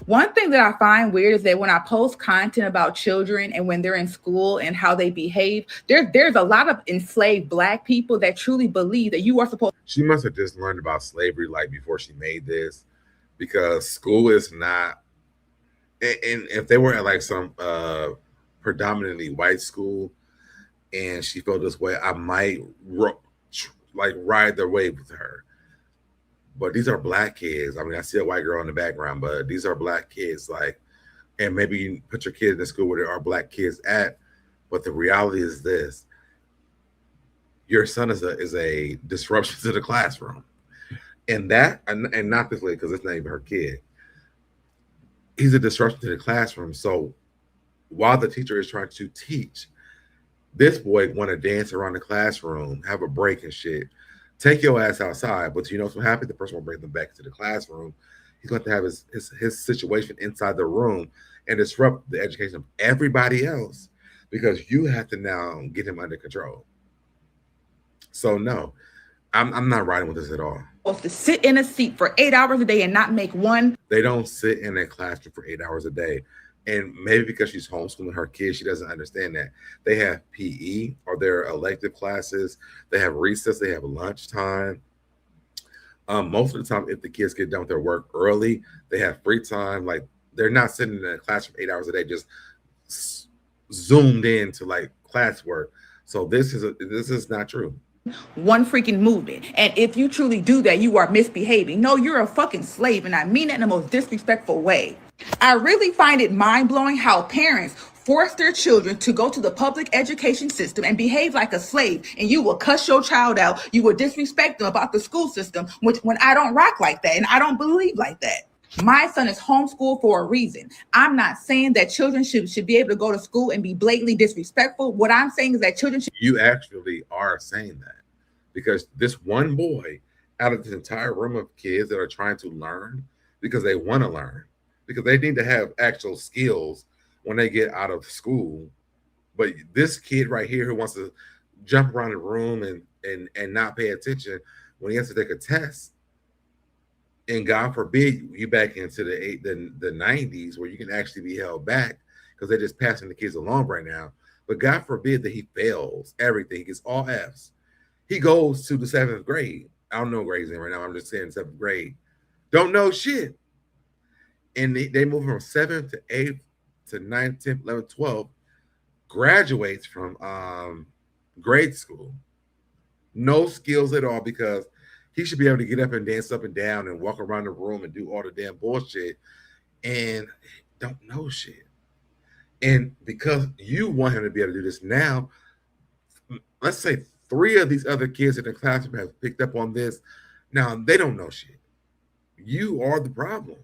One thing that I find weird is that when I post content about children and when they're in school and how they behave, there's a lot of enslaved Black people that truly believe that you are supposed. She must have just learned about slavery like before she made this, because school is not. And if they were at like some predominantly white school, and she felt this way, I might like ride the wave with her. But these are Black kids. I mean, I see a white girl in the background, but these are Black kids. Like, and maybe you put your kids in school where there are Black kids at. But the reality is this: your son is a disruption to the classroom, and not this way, because it's not even her kid. He's a disruption to the classroom. So while the teacher is trying to teach, this boy want to dance around the classroom, have a break and shit. Take your ass outside. But you know what's going to happen? The person will bring them back to the classroom. He's going to have his situation inside the room and disrupt the education of everybody else, because you have to now get him under control. So no, I'm not riding with this at all. To sit in a seat for 8 hours a day and not make one. They don't sit in a classroom for 8 hours a day. And maybe because she's homeschooling her kids, she doesn't understand that. They have PE or their elective classes. They have recess. They have lunchtime. Most of the time, if the kids get done with their work early, they have free time. Like, they're not sitting in a classroom 8 hours a day, just zoomed in to like classwork. So this is not true. One freaking movement. And if you truly do that, you are misbehaving. No, you're a fucking slave. And I mean it in the most disrespectful way. I really find it mind-blowing how parents force their children to go to the public education system and behave like a slave. And you will cuss your child out. You will disrespect them about the school system, when I don't rock like that. And I don't believe like that. My son is homeschooled for a reason. I'm not saying that children should be able to go to school and be blatantly disrespectful. What I'm saying is that children should. You actually are saying that, because this one boy out of this entire room of kids that are trying to learn because they want to learn, because they need to have actual skills when they get out of school. But this kid right here who wants to jump around the room and not pay attention when he has to take a test, and God forbid you back into the 90s where you can actually be held back because they're just passing the kids along right now. But God forbid that he fails everything. He gets all Fs. He goes to the 7th grade. I don't know what grades in right now. I'm just saying 7th grade. Don't know shit. And they move from 7th to 8th to 9th, 10th, 11th, 12th. Graduates from grade school. No skills at all, because he should be able to get up and dance up and down and walk around the room and do all the damn bullshit, and don't know shit. And because you want him to be able to do this now, let's say 3 of these other kids in the classroom have picked up on this. Now they don't know shit. You are the problem.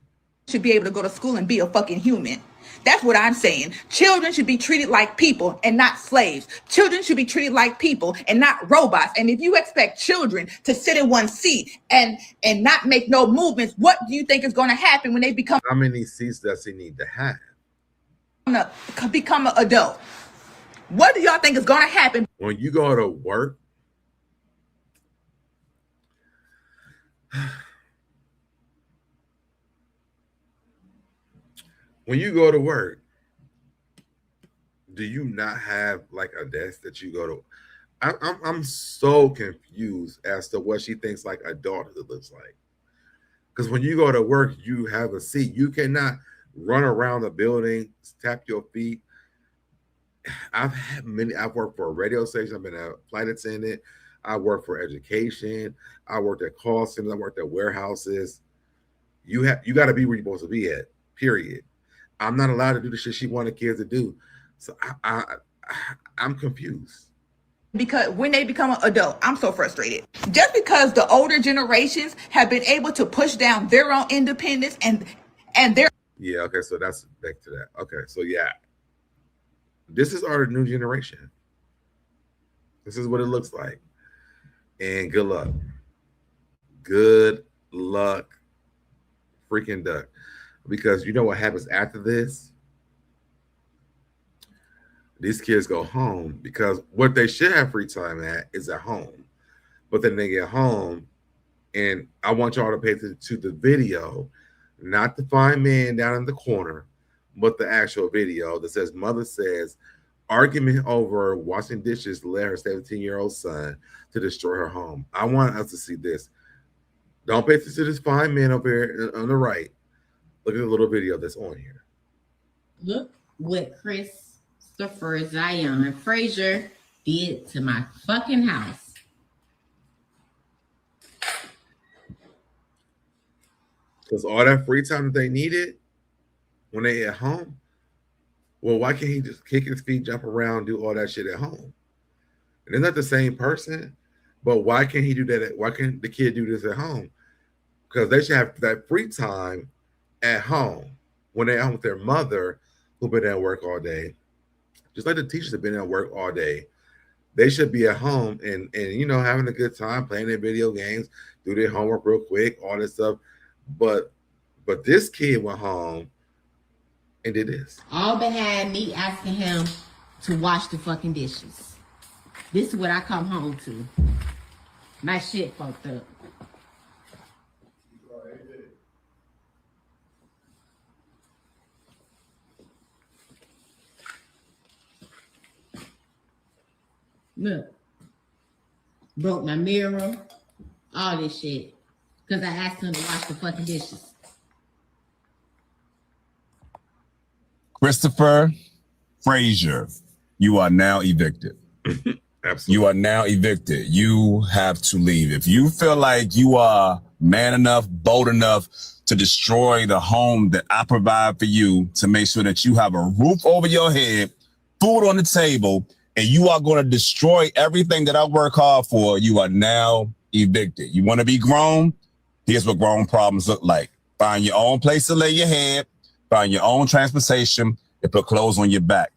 Should be able to go to school and be a fucking human. That's what I'm saying. Children should be treated like people and not slaves. Children should be treated like people and not robots. And if you expect children to sit in one seat and not make no movements, what do you think is going to happen when they become? How many seats does he need to have? Become an adult. What do y'all think is going to happen when you go to work? When you go to work, do you not have like a desk that you go to? I'm so confused as to what she thinks like adulthood looks like. Because when you go to work, you have a seat. You cannot run around the building, tap your feet. I've worked for a radio station. I've been a flight attendant. I worked for education. I worked at call centers. I worked at warehouses. You got to be where you're supposed to be at, period. I'm not allowed to do the shit she wanted kids to do. So I'm confused. Because when they become an adult, I'm so frustrated. Just because the older generations have been able to push down their own independence and their. Yeah, okay, so that's back to that. Okay, so yeah. This is our new generation. This is what it looks like. And good luck. Good luck. Freaking duck. Because you know what happens after this? These kids go home, because what they should have free time at is at home. But then they get home, and I want y'all to pay attention to the video. not the fine man down in the corner, but the actual video that says mother says argument over washing dishes led her 17-year-old son to destroy her home. I want us to see this. Don't pay attention to this fine man over here on the right. Look at the little video that's on here. Look what Christopher Zion Frazier did to my fucking house. Because all that free time that they needed when they at home, well, why can't he just kick his feet, jump around, do all that shit at home? And they're not the same person, but why can't he do that? Why can't the kid do this at home? Because they should have that free time at home when they're home with their mother who've been at work all day. Just like the teachers have been at work all day. They should be at home and you know, having a good time, playing their video games, do their homework real quick, all this stuff. But this kid went home and did this. All behind me asking him to wash the fucking dishes. This is what I come home to. My shit fucked up. Look. Broke my mirror. All this shit. Because I asked him to wash the fucking dishes. Christopher Frazier, you are now evicted. Absolutely. You are now evicted. You have to leave. If you feel like you are man enough, bold enough to destroy the home that I provide for you to make sure that you have a roof over your head, food on the table, and you are going to destroy everything that I work hard for, you are now evicted. You want to be grown? Here's what grown problems look like. Find your own place to lay your head, find your own transportation, and put clothes on your back.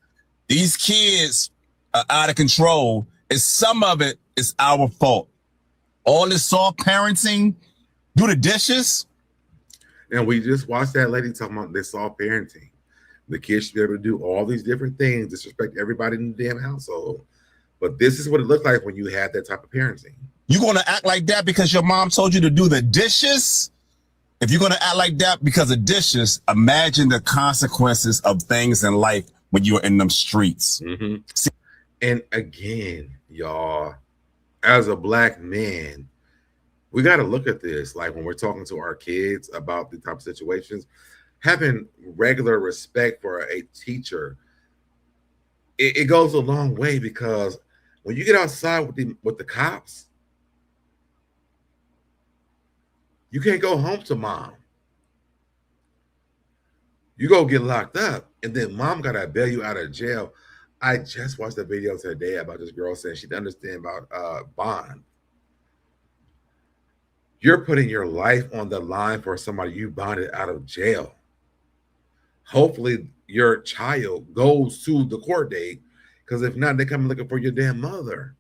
These kids are out of control, and some of it is our fault. All this soft parenting, do the dishes. And we just watched that lady talking about this soft parenting. The kids should be able to do all these different things, disrespect everybody in the damn household. But this is what it looked like when you had that type of parenting. You're going to act like that because your mom told you to do the dishes? If you're going to act like that because of dishes, imagine the consequences of things in life when you're in them streets. Mm-hmm. And again, y'all, as a black man, we got to look at this. Like when we're talking to our kids about the type of situations, having regular respect for a teacher, it goes a long way, because when you get outside with the cops, you can't go home to mom. You go get locked up, and then mom got to bail you out of jail. I just watched a video today about this girl saying she didn't understand about bond. You're putting your life on the line for somebody you bonded out of jail. Hopefully your child goes to the court date, because if not, they come looking for your damn mother.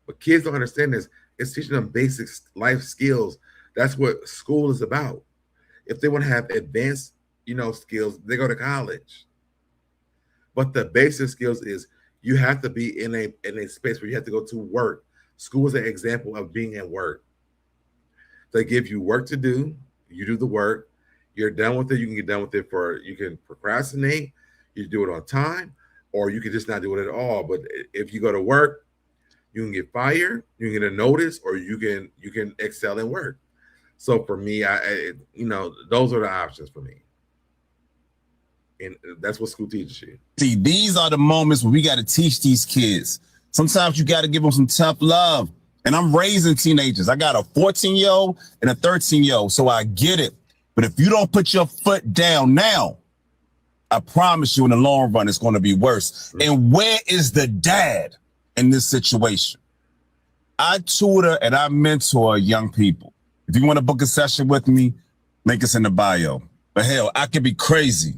But kids don't understand this. It's teaching them basic life skills. That's what school is about. If they want to have advanced, skills, they go to college. But the basic skills is you have to be in a space where you have to go to work. School is an example of being at work. They give you work to do. You do the work. You're done with it. You can get done with it you can procrastinate. You do it on time, or you can just not do it at all. But if you go to work, you can get fired, you can get a notice, or you can excel in work. So for me, those are the options for me. And that's what school teaches you. See, these are the moments where we got to teach these kids. Sometimes you got to give them some tough love. And I'm raising teenagers. I got a 14-year-old and a 13-year-old, so I get it. But if you don't put your foot down now, I promise you in the long run, it's going to be worse. Mm-hmm. And where is the dad in this situation? I tutor and I mentor young people. If you want to book a session with me, link us in the bio. But hell, I could be crazy.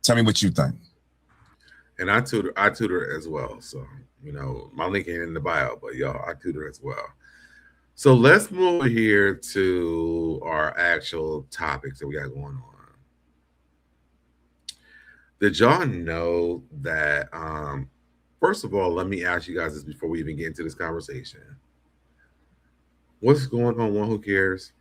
Tell me what you think. And I tutor as well. So, my link ain't in the bio, but y'all, I tutor as well. So let's move here to our actual topics that we got going on. Did y'all know that, first of all, let me ask you guys this before we even get into this conversation. What's going on? One, who cares?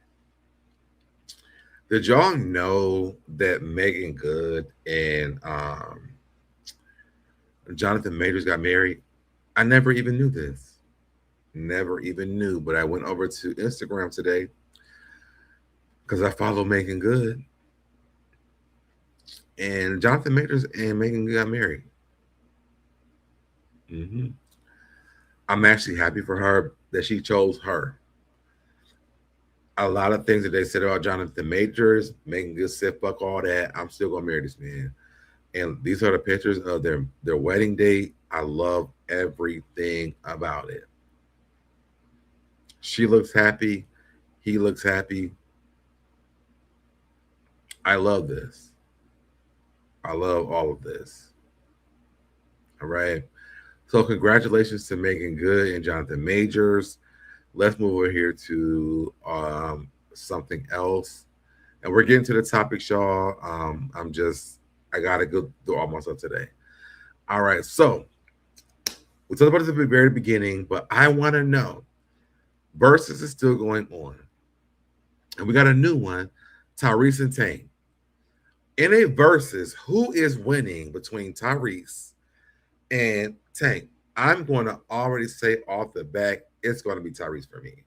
Did y'all know that Megan Good and Jonathan Majors got married? I never even knew this. Never even knew. But I went over to Instagram today because I follow Megan Good. And Jonathan Majors and Megan Good got married. I'm actually happy for her that she chose her. A lot of things that they said about Jonathan Majors, Megan Good said, fuck all that. I'm still gonna marry this man. And these are the pictures of their wedding date. I love everything about it. She looks happy. He looks happy. I love this. I love all of this. All right. So congratulations to Megan Good and Jonathan Majors. Let's move over here to something else. And we're getting to the topics, y'all. I got to go through all my stuff today. All right. So we talked about this at the very beginning, but I want to know. Verzuz is still going on. And we got a new one, Tyrese and Tank. In a Verzuz, who is winning between Tyrese and Tank? I'm going to already say off the back, it's going to be Tyrese for me.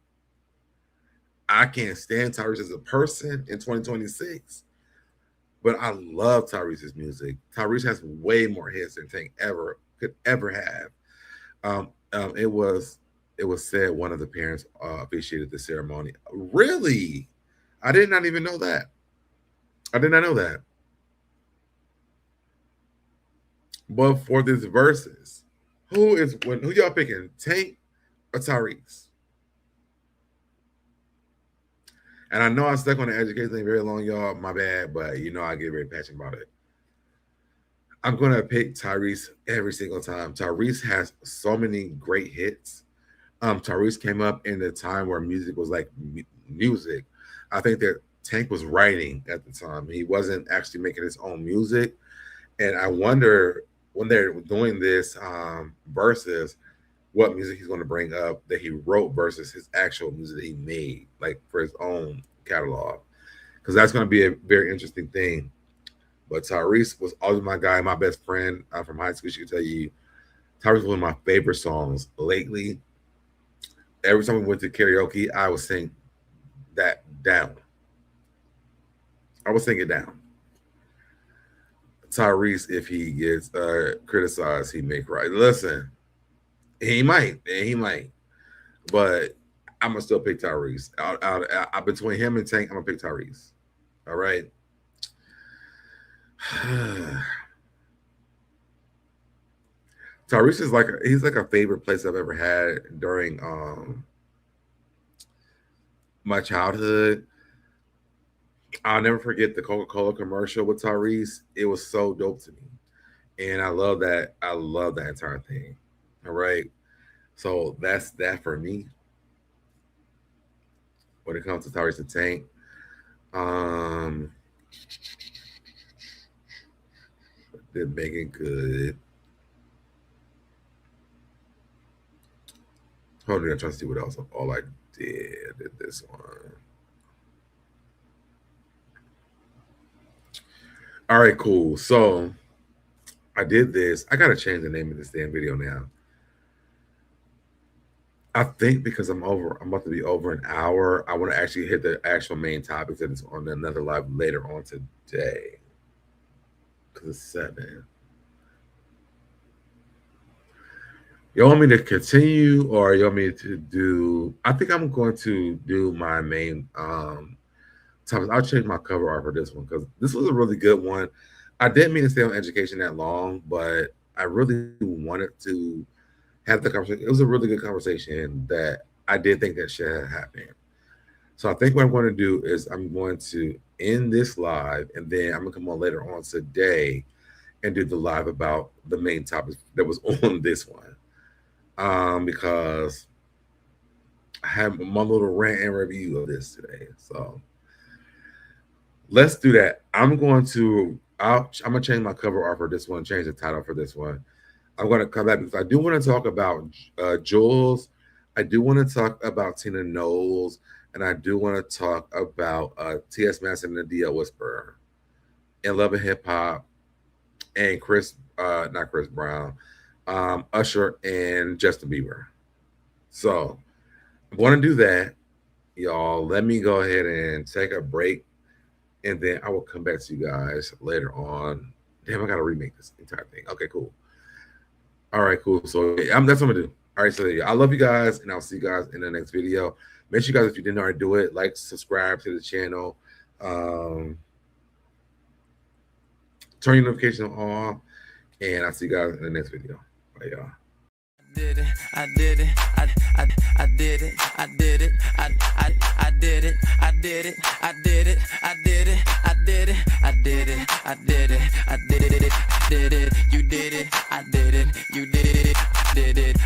I can't stand Tyrese as a person in 2026, but I love Tyrese's music. Tyrese has way more hits than Tank could ever have. It was said one of the parents officiated the ceremony. Really? I did not even know that. I did not know that. But for this Verzuz, who y'all picking? Tank or Tyrese? And I know I stuck on the education thing very long, y'all. My bad, but you know I get very passionate about it. I'm gonna pick Tyrese every single time. Tyrese has so many great hits. Tyrese came up in the time where music was like music. I think that Tank was writing at the time. He wasn't actually making his own music. And I wonder when they're doing this Verzuz, what music he's going to bring up that he wrote versus his actual music that he made, like for his own catalog. Because that's going to be a very interesting thing. But Tyrese was always my guy, my best friend from high school. She could tell you, Tyrese was one of my favorite songs lately. Every time we went to karaoke, I would sing that down. I would sing it down. Tyrese, if he gets criticized, he make right. Listen, he might, but I'm gonna still pick Tyrese. Between him and Tank, I'm gonna pick Tyrese. All right. Tyrese is he's like a favorite place I've ever had during my childhood. I'll never forget the Coca-Cola commercial with Tyrese. It was so dope to me. And I love that. I love that entire thing. All right. So that's that for me. When it comes to Tyrese and Tank. Did Megan Good. Hold on, I'm trying to see what else all I did this one. All right, cool. So I did this. I gotta change the name of this damn video now. I think because I'm about to be over an hour. I want to actually hit the actual main topics that is on another live later on today. Because it's 7. You want me to continue or you want me to do? I think I'm going to do my main topics. I'll change my cover art for this one because this was a really good one. I didn't mean to stay on education that long, but I really wanted to have the conversation. It was a really good conversation that I did think that should happen. So I think what I'm going to do is I'm going to end this live and then I'm going to come on later on today and do the live about the main topic that was on this one. Because I have my little rant and review of this today. So let's do that. I'm going to change my cover art for this one, change the title for this one. I'm going to come back because I do want to talk about Julez. I do want to talk about Tina Knowles. and I do want to talk about T.S. Madison and the DL Whisperer, In Love and Hip Hop, and not Chris Brown, Usher and Justin Bieber. So I'm going to do that. Y'all, let me go ahead and take a break, and then I will come back to you guys later on. Damn, I got to remake this entire thing. Okay, cool. All right, cool. So that's what I'm going to do. All right, so I love you guys, and I'll see you guys in the next video. Make sure you guys, if you didn't already do it, like, subscribe to the channel. Turn your notifications on, and I'll see you guys in the next video. Bye, y'all. I did it, I did it, I did it, I did it, I did it, I did it, I did it, I did it, I did it, I did it, I did it, I did it, you did it, I did it, you did it, did it.